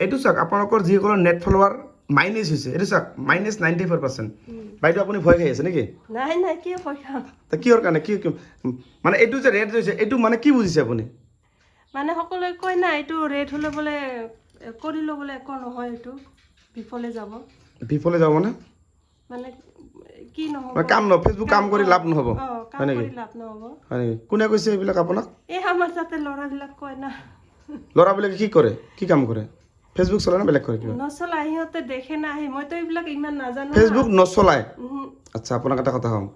এইটো চাওক আপোনালোকৰ যিসকলৰ নেট ফলোৱাৰ মাইনাছ হৈছে এইটো চাওক -94%। বাইদেউ আপুনি ভয় খাই আছে নেকি? নাই নাই কি ভয় খাম তা কিহৰ কাৰণে মানে এইটো যে ৰেট হৈছে এইটো মানে কি বুজিছে আপুনি? মানে সকলোৱে কয় না এইটো ৰেট হ'লে বোলে কৰিলে বোলে একো নহয় এইটো বিফলে যাব বিফলে যাব মানে কি নহ'ব মানে কাম নহ'ব ফেচবুক কাম কৰি লাভ নহ'ব কাম হয় নেকি? কৰি লাভ নহ'ব হয় নেকি? কোনে কৈছে এইবিলাক আপোনাক? এই আমাৰ তাতে ল'ৰাবিলাক কয় না ল'ৰাবিলাকে কি কৰে কি কাম কৰে? ফেচবুক চলাই না বেলেগ কৰে কিবা? নচলা সিহঁতে দেখে না আহি মইতো এইবিলাক ইমান নাজানো ফেচবুক নচলায়? উহু, আচ্ছা আপোনাক এটা কথা কওঁ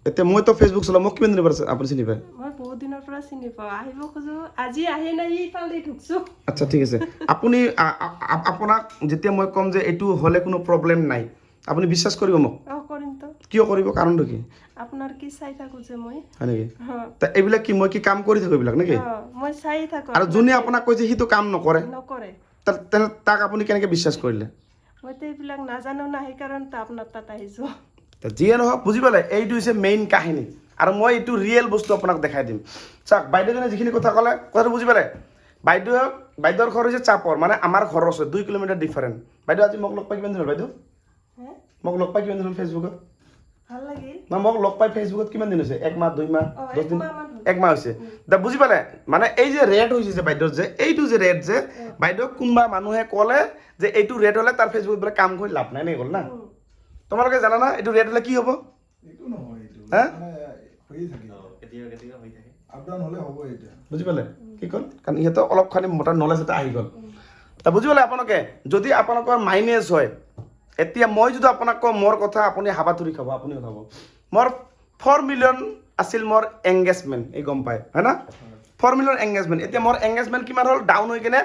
এতিয়া মইতো ফেচবুক চলাওঁ মোক কিমান দিনৰ পৰা আপুনি চিনি পায়? মই বহুত দিনৰ পৰা চিনি পাওঁ আহিব খোজো আজি আহি নাই ইফালে ঢুকছো আচ্ছা ঠিক আছে আপুনি আপোনাক যেতিয়া মই ক'ম যে এইটো হ'লে কোনো প্ৰব্লেম নাই আপুনি বিশ্বাস কৰিব মোক? কৰিম তো কিয় কৰিব কাৰণটো কি? আপোনাৰ কি চাই থাকো যে মই হয় নেকি? অ, তা এইবিলাক কি মই কি কাম কৰি থাকোঁ এইবিলাক নেকি? মই চাই থাকো আৰু যোনে আপোনাক কৈছে সিটো কাম নকৰে নকৰে তেনে তাক আপুনি কেনেকৈ বিশ্বাস কৰিলে? মইতো এইবিলাক নাজানো না সেইকাৰণে আপোনাৰ তাত আহিছো যিয়ে নহওক বুজি পালে এইটো হৈছে মেইন কাহিনী আৰু মই এইটো ৰিয়েল বস্তু আপোনাক দেখাই দিম চাওক বাইদেউজনে যিখিনি কথা ক'লে কথাটো বুজি পালে বাইদেউৰ ঘৰ হৈছে চাপৰ মানে আমাৰ ঘৰৰ ওচৰত 2 কিলোমিটাৰ ডিফাৰেণ্ট বাইদেউ আজি মোক লগ পাই কিমান দিন হ'ল বাইদেউ হে মোক লগ পাই কিমান দিন হ'ল ফেচবুকত ভাল লাগিল মোক লগ পাই ফেচবুকত কিমান দিন হৈছে 1 মাহ 2 মাহ 10 দিন 1 মাহ মান হ'ল। 1 মাহ হৈছে দা বুজি পালে মানে এই যে ৰেট হৈছে যে বাইদেউৰ যে এইটো যে ৰেট যে বাইদেউ কোনোবা মানুহে ক'লে যে এইটো ৰেট হ'লে তাৰ ফেচবুকত বোলে কাম কৰি লাভ নাই নে গ'ল না তোমালোকে জানা না এইটো ৰেট হ'লে কি হ'ব? এইটো নহয় এইটো হা? মানে হৈয়ে থাকে কেতিয়াবা হৈ থাকে আপ ডাউন হ'লে হ'ব এতিয়া বুজি পালে কি ক'ল কাৰণ ইহঁতৰ অলপ খালি মোটা নলেজ এটা আহি গ'ল তা বুজি পালে আপোনালোকে যদি আপোনালোকৰ মাইনাছ হয় এতিয়া মই যদি আপোনাক কওঁ মোৰ কথা আপুনি হাবাথুৰি খাব আপুনিও খাব মোৰ 4 মিলিয়ন আছিল মোৰ এংগেজমেণ্ট এই গম পায় হয় না 4 মিলিয়ন এংগেজমেণ্ট এতিয়া মোৰ এংগেজমেণ্ট কিমান হ'ল ডাউন হৈ কিনে